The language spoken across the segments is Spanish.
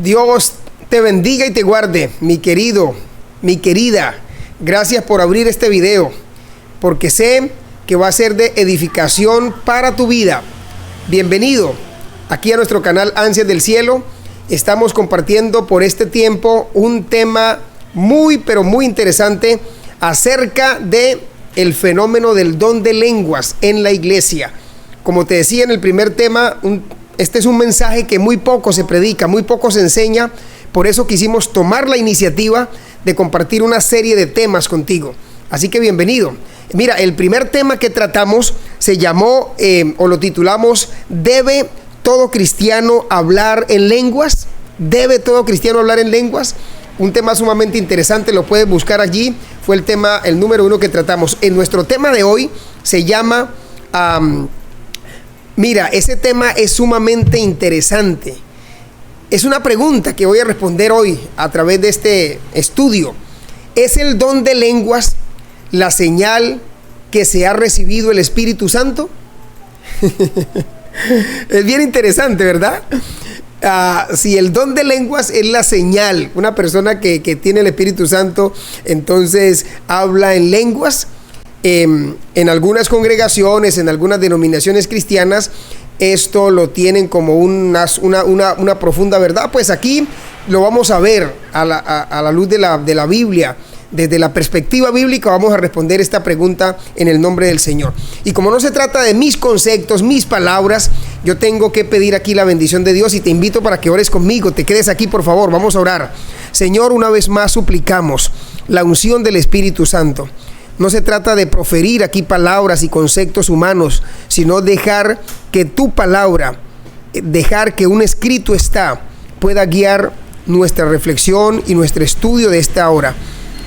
Dios te bendiga y te guarde, mi querido, mi querida. Gracias por abrir este video, porque sé que va a ser de edificación para tu vida. Bienvenido aquí a nuestro canal Ansias del Cielo. Estamos compartiendo por este tiempo un tema muy, pero muy interesante acerca de el fenómeno del don de lenguas en la iglesia. Como te decía en el primer tema, este es un mensaje que muy poco se predica, muy poco se enseña. Por eso quisimos tomar la iniciativa de compartir una serie de temas contigo. Así que bienvenido. Mira, el primer tema que tratamos se llamó, o lo titulamos, ¿debe todo cristiano hablar en lenguas? ¿Debe todo cristiano hablar en lenguas? Un tema sumamente interesante, lo puedes buscar allí. Fue el tema, el número 1 que tratamos. En nuestro tema de hoy se llama... Mira, ese tema es sumamente interesante. Es una pregunta que voy a responder hoy a través de este estudio. ¿Es el don de lenguas la señal que se ha recibido el Espíritu Santo? Es bien interesante, ¿verdad? Si el don de lenguas es la señal, una persona que tiene el Espíritu Santo, entonces habla en lenguas. En algunas congregaciones, en algunas denominaciones cristianas, esto lo tienen como una profunda verdad. Pues aquí lo vamos a ver a la luz de la Biblia. Desde la perspectiva bíblica vamos a responder esta pregunta en el nombre del Señor. Y como no se trata de mis conceptos, mis palabras, yo tengo que pedir aquí la bendición de Dios y te invito para que ores conmigo. Te quedes aquí, por favor, vamos a orar. Señor, una vez más suplicamos la unción del Espíritu Santo. No se trata de proferir aquí palabras y conceptos humanos, sino dejar que tu palabra, dejar que un escrito pueda guiar nuestra reflexión y nuestro estudio de esta hora.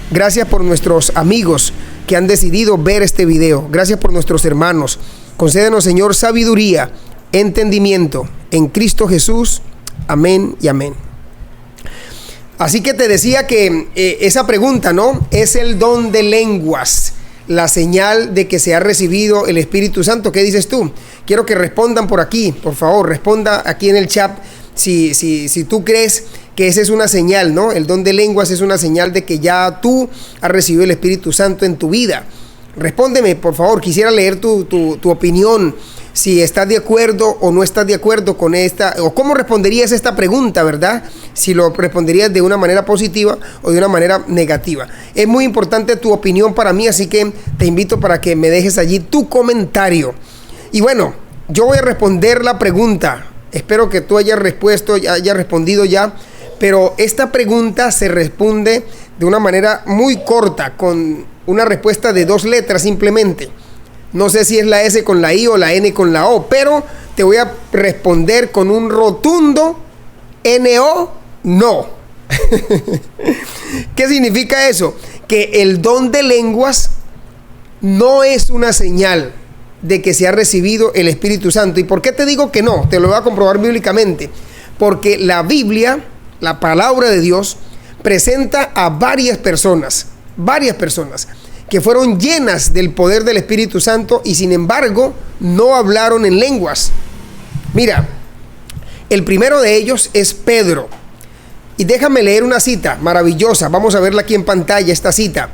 Gracias por nuestros amigos que han decidido ver este video. Gracias por nuestros hermanos. Concédenos, Señor, sabiduría, entendimiento en Cristo Jesús. Amén y amén. Así que te decía que esa pregunta, ¿no? ¿Es el don de lenguas la señal de que se ha recibido el Espíritu Santo? ¿Qué dices tú? Quiero que respondan por aquí, por favor, responda aquí en el chat si tú crees que esa es una señal, ¿no? El don de lenguas es una señal de que ya tú has recibido el Espíritu Santo en tu vida. Respóndeme, por favor, quisiera leer tu opinión. Si estás de acuerdo o no estás de acuerdo con esta, o cómo responderías a esta pregunta, ¿verdad? Si lo responderías de una manera positiva o de una manera negativa. Es muy importante tu opinión para mí, así que te invito para que me dejes allí tu comentario. Y bueno, yo voy a responder la pregunta. Espero que tú hayas respondido ya, pero esta pregunta se responde de una manera muy corta, con una respuesta de 2 letras simplemente. No sé si es la S con la I o la N con la O, pero te voy a responder con un rotundo N-O, no. ¿Qué significa eso? Que el don de lenguas no es una señal de que se ha recibido el Espíritu Santo. ¿Y por qué te digo que no? Te lo voy a comprobar bíblicamente. Porque la Biblia, la palabra de Dios, presenta a varias personas que fueron llenas del poder del Espíritu Santo y sin embargo no hablaron en lenguas. Mira, el primero de ellos es Pedro. Y déjame leer una cita maravillosa. Vamos a verla aquí en pantalla, esta cita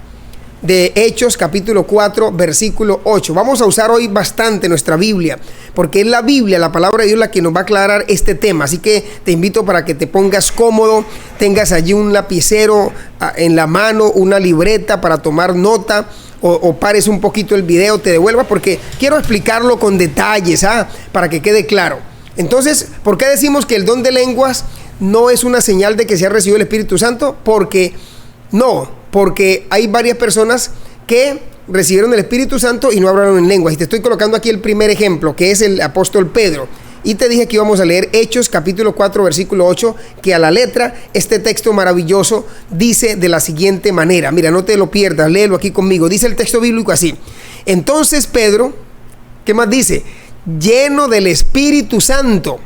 de Hechos capítulo 4 versículo 8. Vamos a usar hoy bastante nuestra Biblia, porque es la Biblia, la palabra de Dios, la que nos va a aclarar este tema. Así que te invito para que te pongas cómodo, tengas allí un lapicero en la mano, una libreta para tomar nota, o pares un poquito el video, te devuelvas, porque quiero explicarlo con detalles, para que quede claro. Entonces, ¿por qué decimos que el don de lenguas no es una señal de que se ha recibido el Espíritu Santo? Porque hay varias personas que recibieron el Espíritu Santo y no hablaron en lenguas. Y te estoy colocando aquí el primer ejemplo, que es el apóstol Pedro. Y te dije que íbamos a leer Hechos capítulo 4 versículo 8, que a la letra este texto maravilloso dice de la siguiente manera. Mira, no te lo pierdas, léelo aquí conmigo. Dice el texto bíblico así: entonces Pedro, ¿qué más dice? Lleno del Espíritu Santo,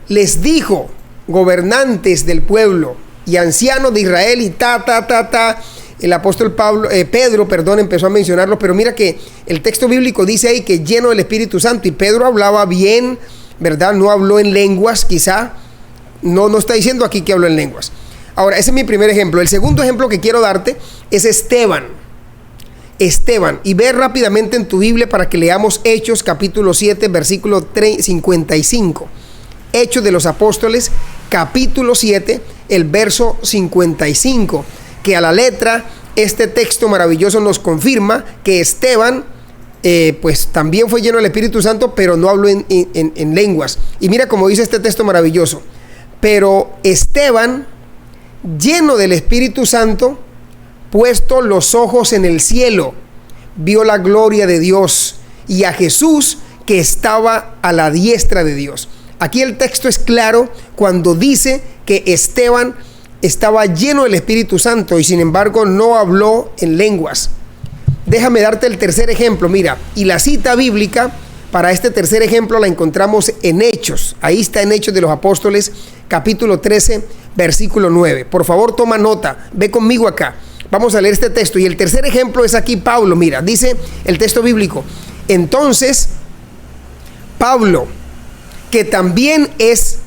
les dijo, gobernantes del pueblo y ancianos de Israel, y el apóstol Pedro empezó a mencionarlos, pero mira que el texto bíblico dice ahí que lleno del Espíritu Santo, y Pedro hablaba bien, ¿verdad? No habló en lenguas quizá, No está diciendo aquí que habló en lenguas. Ahora, ese es mi primer ejemplo. El segundo ejemplo que quiero darte es Esteban. Y ve rápidamente en tu Biblia para que leamos Hechos capítulo 7, versículo 55. Hechos de los Apóstoles, capítulo 7, el verso 55, que a la letra este texto maravilloso nos confirma que Esteban pues también fue lleno del Espíritu Santo, pero no habló en lenguas. Y mira cómo dice este texto maravilloso: pero Esteban, lleno del Espíritu Santo, puesto los ojos en el cielo, vio la gloria de Dios y a Jesús que estaba a la diestra de Dios. Aquí el texto es claro cuando dice que Esteban estaba lleno del Espíritu Santo y sin embargo no habló en lenguas. Déjame darte el tercer ejemplo, mira, y la cita bíblica para este tercer ejemplo la encontramos en Hechos. Ahí está en Hechos de los Apóstoles, capítulo 13, versículo 9. Por favor, toma nota, ve conmigo acá. Vamos a leer este texto. Y el tercer ejemplo es aquí Pablo, mira, dice el texto bíblico: entonces Pablo, que también es,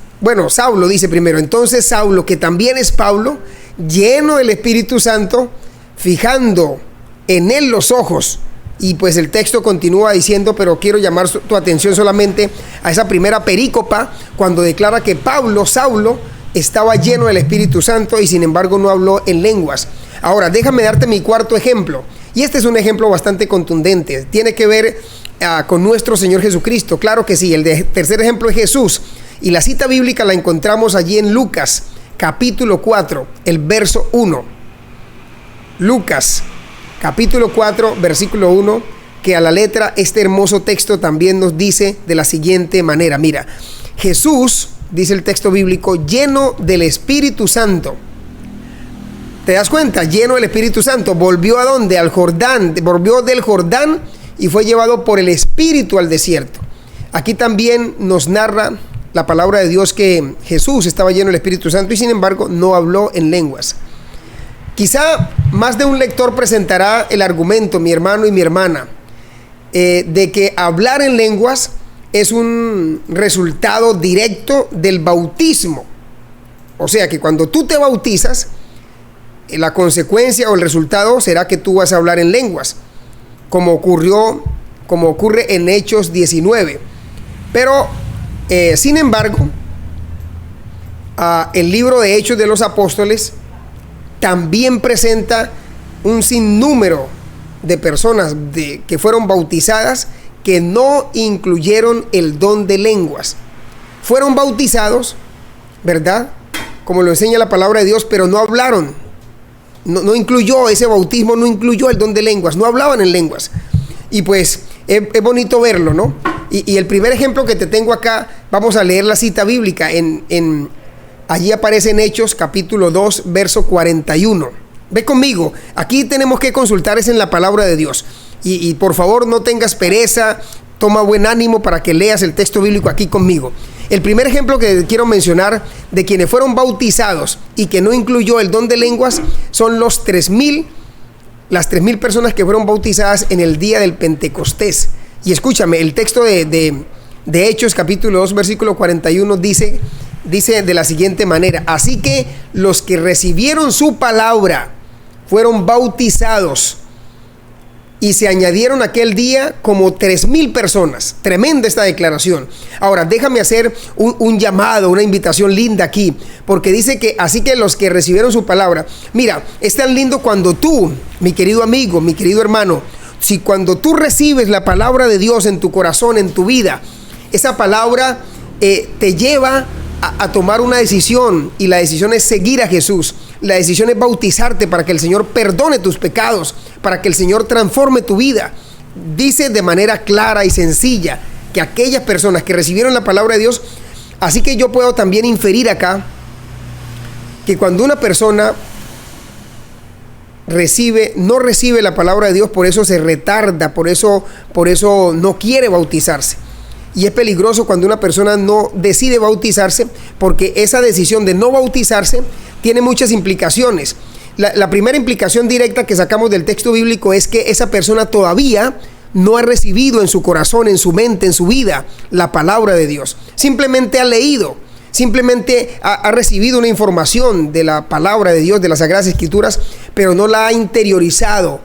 Saulo dice primero, entonces Saulo, que también es Pablo, lleno del Espíritu Santo, fijando en él los ojos. Y pues el texto continúa diciendo, pero quiero llamar tu atención solamente a esa primera perícopa, cuando declara que Saulo, estaba lleno del Espíritu Santo y sin embargo no habló en lenguas. Ahora, déjame darte mi cuarto ejemplo. Y este es un ejemplo bastante contundente. Tiene que ver con nuestro Señor Jesucristo. Claro que sí, tercer ejemplo es Jesús. Y la cita bíblica la encontramos allí en Lucas, capítulo 4, el verso 1. Lucas, capítulo 4, versículo 1, que a la letra este hermoso texto también nos dice de la siguiente manera. Mira, Jesús, dice el texto bíblico, lleno del Espíritu Santo. ¿Te das cuenta? Lleno del Espíritu Santo. ¿Volvió a dónde? Al Jordán. Volvió del Jordán y fue llevado por el Espíritu al desierto. Aquí también nos narra la palabra de Dios que Jesús estaba lleno del Espíritu Santo y sin embargo no habló en lenguas. Quizá más de un lector presentará el argumento, mi hermano y mi hermana, de que hablar en lenguas es un resultado directo del bautismo. O sea que cuando tú te bautizas, la consecuencia o el resultado será que tú vas a hablar en lenguas, como ocurre en Hechos 19. Pero, sin embargo, el libro de Hechos de los Apóstoles también presenta un sinnúmero de personas que fueron bautizadas que no incluyeron el don de lenguas. Fueron bautizados, ¿verdad?, como lo enseña la palabra de Dios, pero no hablaron. No incluyó ese bautismo, no incluyó el don de lenguas, no hablaban en lenguas. Y pues es bonito verlo, ¿no? Y el primer ejemplo que te tengo acá, vamos a leer la cita bíblica. Allí aparece en Hechos capítulo 2, verso 41. Ve conmigo, aquí tenemos que consultar es en la palabra de Dios. Y por favor no tengas pereza, toma buen ánimo para que leas el texto bíblico aquí conmigo. El primer ejemplo que quiero mencionar de quienes fueron bautizados y que no incluyó el don de lenguas son las 3,000 personas que fueron bautizadas en el día del Pentecostés. Y escúchame, el texto de Hechos capítulo 2 versículo 41 dice de la siguiente manera: así que los que recibieron su palabra fueron bautizados y se añadieron aquel día como 3,000 personas. Tremenda esta declaración. Ahora, déjame hacer un llamado, una invitación linda aquí, porque dice que así que los que recibieron su palabra. Mira, es tan lindo cuando tú, mi querido amigo, mi querido hermano, si cuando tú recibes la palabra de Dios en tu corazón, en tu vida, esa palabra te lleva a tomar una decisión, y la decisión es seguir a Jesús. La decisión es bautizarte para que el Señor perdone tus pecados, para que el Señor transforme tu vida. Dice de manera clara y sencilla que aquellas personas que recibieron la palabra de Dios, así que yo puedo también inferir acá que cuando una persona no recibe la palabra de Dios, por eso se retarda, por eso no quiere bautizarse. Y es peligroso cuando una persona no decide bautizarse, porque esa decisión de no bautizarse tiene muchas implicaciones. La primera implicación directa que sacamos del texto bíblico es que esa persona todavía no ha recibido en su corazón, en su mente, en su vida, la palabra de Dios. Simplemente ha leído, simplemente ha recibido una información de la palabra de Dios, de las Sagradas Escrituras, pero no la ha interiorizado,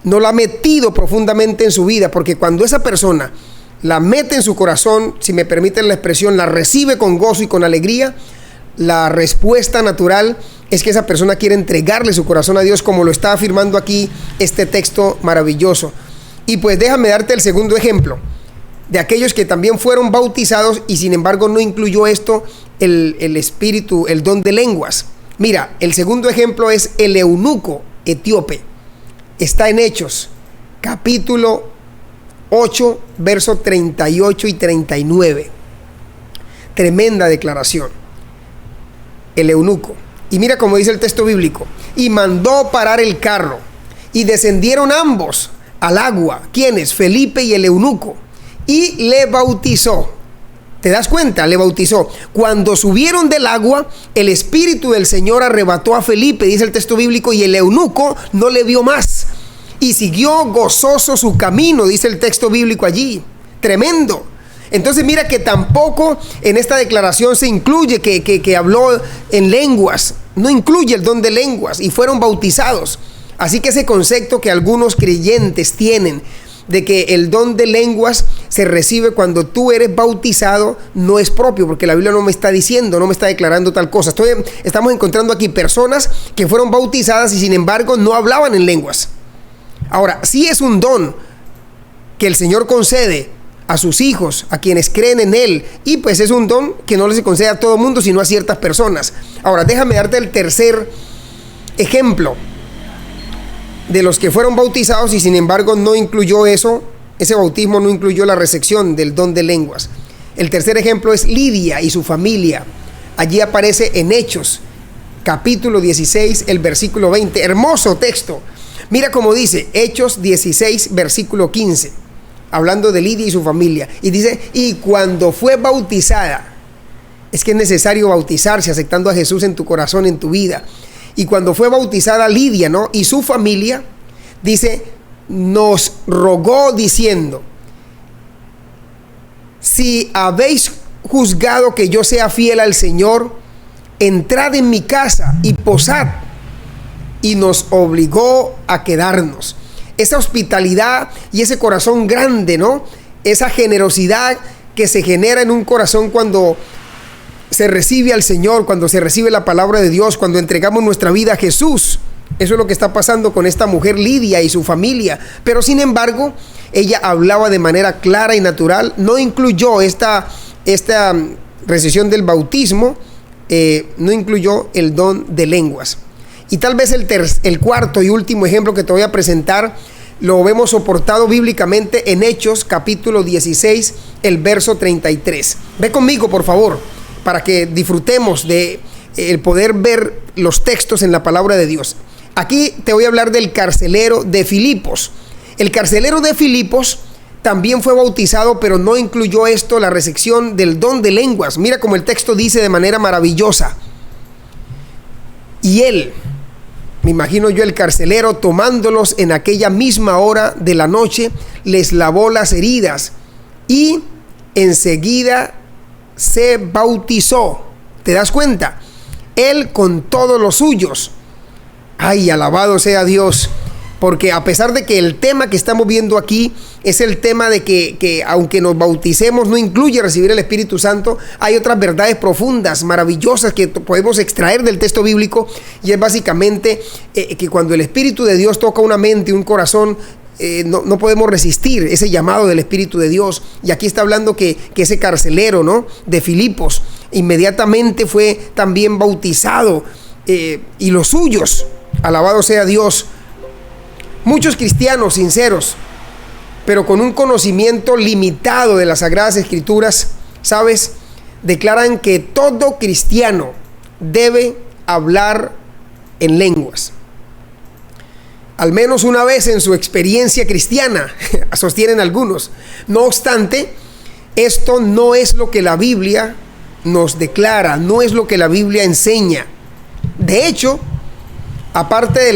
no la ha metido profundamente en su vida, porque cuando esa persona la mete en su corazón, si me permiten la expresión, la recibe con gozo y con alegría, la respuesta natural es que esa persona quiere entregarle su corazón a Dios, como lo está afirmando aquí este texto maravilloso. Y pues déjame darte el segundo ejemplo de aquellos que también fueron bautizados y sin embargo no incluyó esto el espíritu, el don de lenguas. Mira, el segundo ejemplo es el eunuco etíope. Está en Hechos, capítulo 8, versos 38 y 39. Tremenda declaración. El eunuco. Y mira cómo dice el texto bíblico. Y mandó parar el carro, y descendieron ambos al agua. ¿Quiénes? Felipe y el eunuco. Y le bautizó. ¿Te das cuenta? Le bautizó. Cuando subieron del agua, el Espíritu del Señor arrebató a Felipe, dice el texto bíblico, y el eunuco no le vio más. Y siguió gozoso su camino, dice el texto bíblico allí. Tremendo. Entonces mira que tampoco en esta declaración se incluye que habló en lenguas. No incluye el don de lenguas y fueron bautizados. Así que ese concepto que algunos creyentes tienen de que el don de lenguas se recibe cuando tú eres bautizado no es propio, porque la Biblia no me está diciendo, no me está declarando tal cosa. Estamos encontrando aquí personas que fueron bautizadas y sin embargo no hablaban en lenguas. Ahora, sí es un don que el Señor concede a sus hijos, a quienes creen en Él, y pues es un don que no se concede a todo mundo, sino a ciertas personas. Ahora, déjame darte el tercer ejemplo de los que fueron bautizados y sin embargo no incluyó eso, ese bautismo no incluyó la recepción del don de lenguas. El tercer ejemplo es Lidia y su familia. Allí aparece en Hechos, capítulo 16, el versículo 20. Hermoso texto. Mira cómo dice, Hechos 16, versículo 15, hablando de Lidia y su familia. Y dice, y cuando fue bautizada, es que es necesario bautizarse aceptando a Jesús en tu corazón, en tu vida. Y cuando fue bautizada Lidia, ¿no?, y su familia, dice, nos rogó diciendo, si habéis juzgado que yo sea fiel al Señor, entrad en mi casa y posad. Y nos obligó a quedarnos. Esa hospitalidad y ese corazón grande, ¿no?, esa generosidad que se genera en un corazón cuando se recibe al Señor, cuando se recibe la palabra de Dios, cuando entregamos nuestra vida a Jesús. Eso es lo que está pasando con esta mujer Lidia y su familia. Pero sin embargo, ella hablaba de manera clara y natural. No incluyó esta recepción del bautismo, no incluyó el don de lenguas. Y tal vez el cuarto y último ejemplo que te voy a presentar lo vemos soportado bíblicamente en Hechos capítulo 16, el verso 33. Ve conmigo, por favor, para que disfrutemos de el poder ver los textos en la palabra de Dios. Aquí te voy a hablar del carcelero de Filipos. El carcelero de Filipos también fue bautizado, pero no incluyó esto, la recepción del don de lenguas. Mira como el texto dice de manera maravillosa. Y él, me imagino yo, el carcelero, tomándolos en aquella misma hora de la noche, les lavó las heridas y enseguida se bautizó. ¿Te das cuenta? Él con todos los suyos. Ay, alabado sea Dios. Porque a pesar de que el tema que estamos viendo aquí es el tema de que aunque nos bauticemos no incluye recibir el Espíritu Santo, hay otras verdades profundas, maravillosas que podemos extraer del texto bíblico, y es básicamente que cuando el Espíritu de Dios toca una mente, un corazón, no podemos resistir ese llamado del Espíritu de Dios. Y aquí está hablando que ese carcelero, ¿no?, de Filipos inmediatamente fue también bautizado, y los suyos, alabado sea Dios. Muchos cristianos sinceros, pero con un conocimiento limitado de las Sagradas Escrituras, ¿sabes?, declaran que todo cristiano debe hablar en lenguas. Al menos una vez en su experiencia cristiana, sostienen algunos. No obstante, esto no es lo que la Biblia nos declara, no es lo que la Biblia enseña. De hecho, aparte de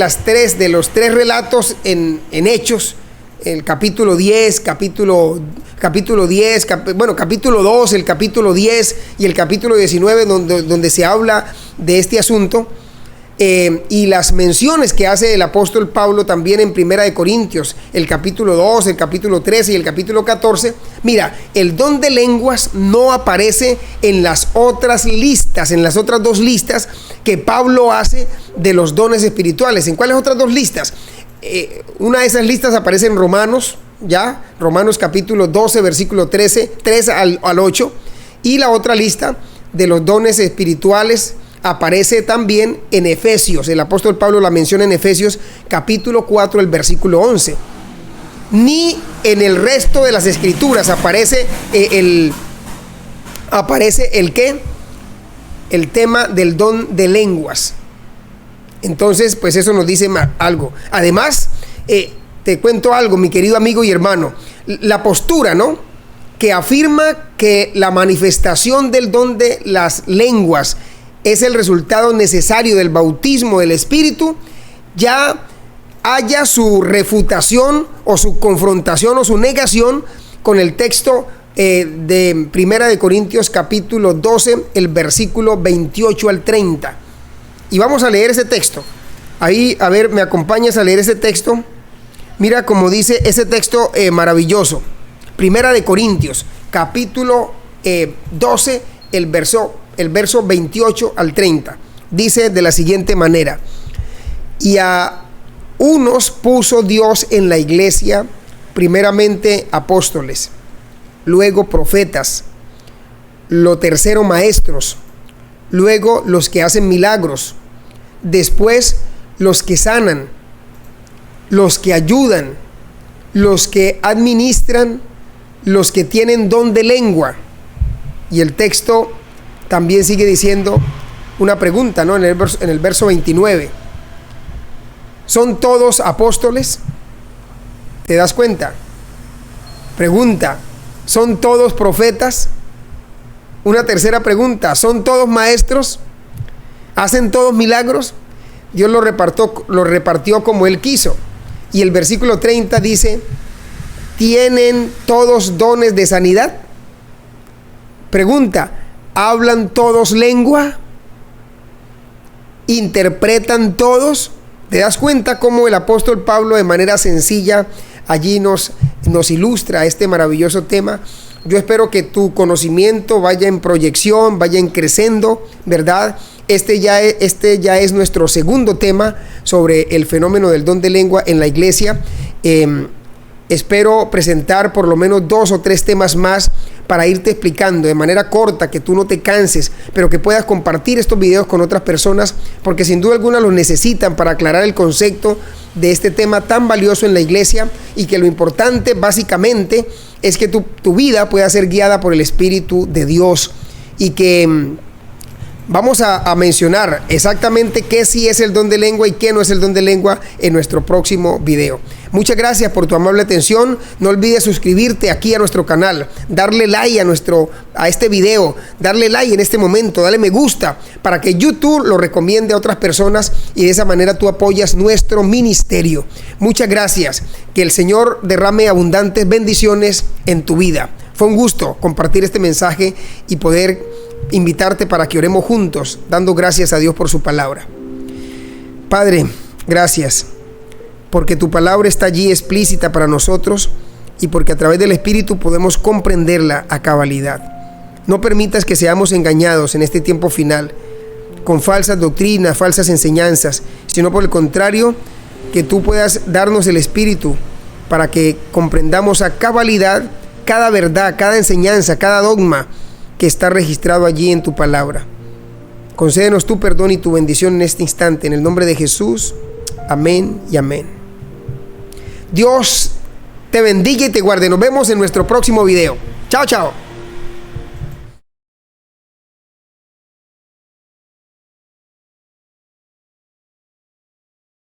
los tres relatos en Hechos, el capítulo 10, capítulo capítulo 10, capítulo 2, el capítulo 10 y el capítulo 19, donde se habla de este asunto. Y las menciones que hace el apóstol Pablo también en Primera de Corintios, el capítulo 2, el capítulo 13 y el capítulo 14. Mira, el don de lenguas no aparece en las otras listas, en las otras dos listas que Pablo hace de los dones espirituales. ¿En cuáles otras dos listas? Una de esas listas aparece en Romanos, Romanos capítulo 12, versículo 13 al 8. Y la otra lista de los dones espirituales aparece también en Efesios. El apóstol Pablo la menciona en Efesios capítulo 4, el versículo 11. Ni en el resto de las escrituras aparece el tema del don de lenguas. Entonces, pues eso nos dice algo. Además, te cuento algo, mi querido amigo y hermano. La postura, ¿no?, que afirma que la manifestación del don de las lenguas es el resultado necesario del bautismo del Espíritu, ya haya su refutación o su confrontación o su negación con el texto de Primera de Corintios capítulo 12, el versículo 28 al 30. Y vamos a leer ese texto. Ahí, a ver, ¿me acompañas a leer ese texto? Mira cómo dice ese texto maravilloso. Primera de Corintios capítulo 12, el verso 28 al 30. Dice de la siguiente manera: y a unos puso Dios en la iglesia, primeramente apóstoles, luego profetas, lo tercero maestros, luego los que hacen milagros, después los que sanan, los que ayudan, los que administran, los que tienen don de lengua. Y el texto también sigue diciendo una pregunta, ¿no? En el verso 29. ¿Son todos apóstoles? ¿Te das cuenta? Pregunta: ¿son todos profetas? Una tercera pregunta: ¿son todos maestros? ¿Hacen todos milagros? Dios lo repartió como Él quiso. Y el versículo 30 dice: ¿tienen todos dones de sanidad? Pregunta: ¿hablan todos lengua? ¿Interpretan todos? ¿Te das cuenta cómo el apóstol Pablo de manera sencilla allí nos ilustra este maravilloso tema? Yo espero que tu conocimiento vaya en proyección, vaya en creciendo, ¿verdad? Este ya es nuestro segundo tema sobre el fenómeno del don de lengua en la iglesia. Espero presentar por lo menos 2 o 3 temas más para irte explicando de manera corta, que tú no te canses, pero que puedas compartir estos videos con otras personas, porque sin duda alguna los necesitan para aclarar el concepto de este tema tan valioso en la iglesia, y que lo importante básicamente es que tu vida pueda ser guiada por el Espíritu de Dios, y que vamos a mencionar exactamente qué sí es el don de lengua y qué no es el don de lengua en nuestro próximo video. Muchas gracias por tu amable atención. No olvides suscribirte aquí a nuestro canal, darle like a este video, darle like en este momento, dale me gusta para que YouTube lo recomiende a otras personas, y de esa manera tú apoyas nuestro ministerio. Muchas gracias. Que el Señor derrame abundantes bendiciones en tu vida. Fue un gusto compartir este mensaje y poder invitarte para que oremos juntos, dando gracias a Dios por su palabra. Padre, gracias, porque tu palabra está allí explícita para nosotros, y porque a través del Espíritu podemos comprenderla a cabalidad. No permitas que seamos engañados en este tiempo final con falsas doctrinas, falsas enseñanzas, sino por el contrario, que tú puedas darnos el Espíritu para que comprendamos a cabalidad cada verdad, cada enseñanza, cada dogma que está registrado allí en tu palabra. Concédenos tu perdón y tu bendición en este instante, en el nombre de Jesús. Amén y amén. Dios te bendiga y te guarde. Nos vemos en nuestro próximo video. Chao, chao.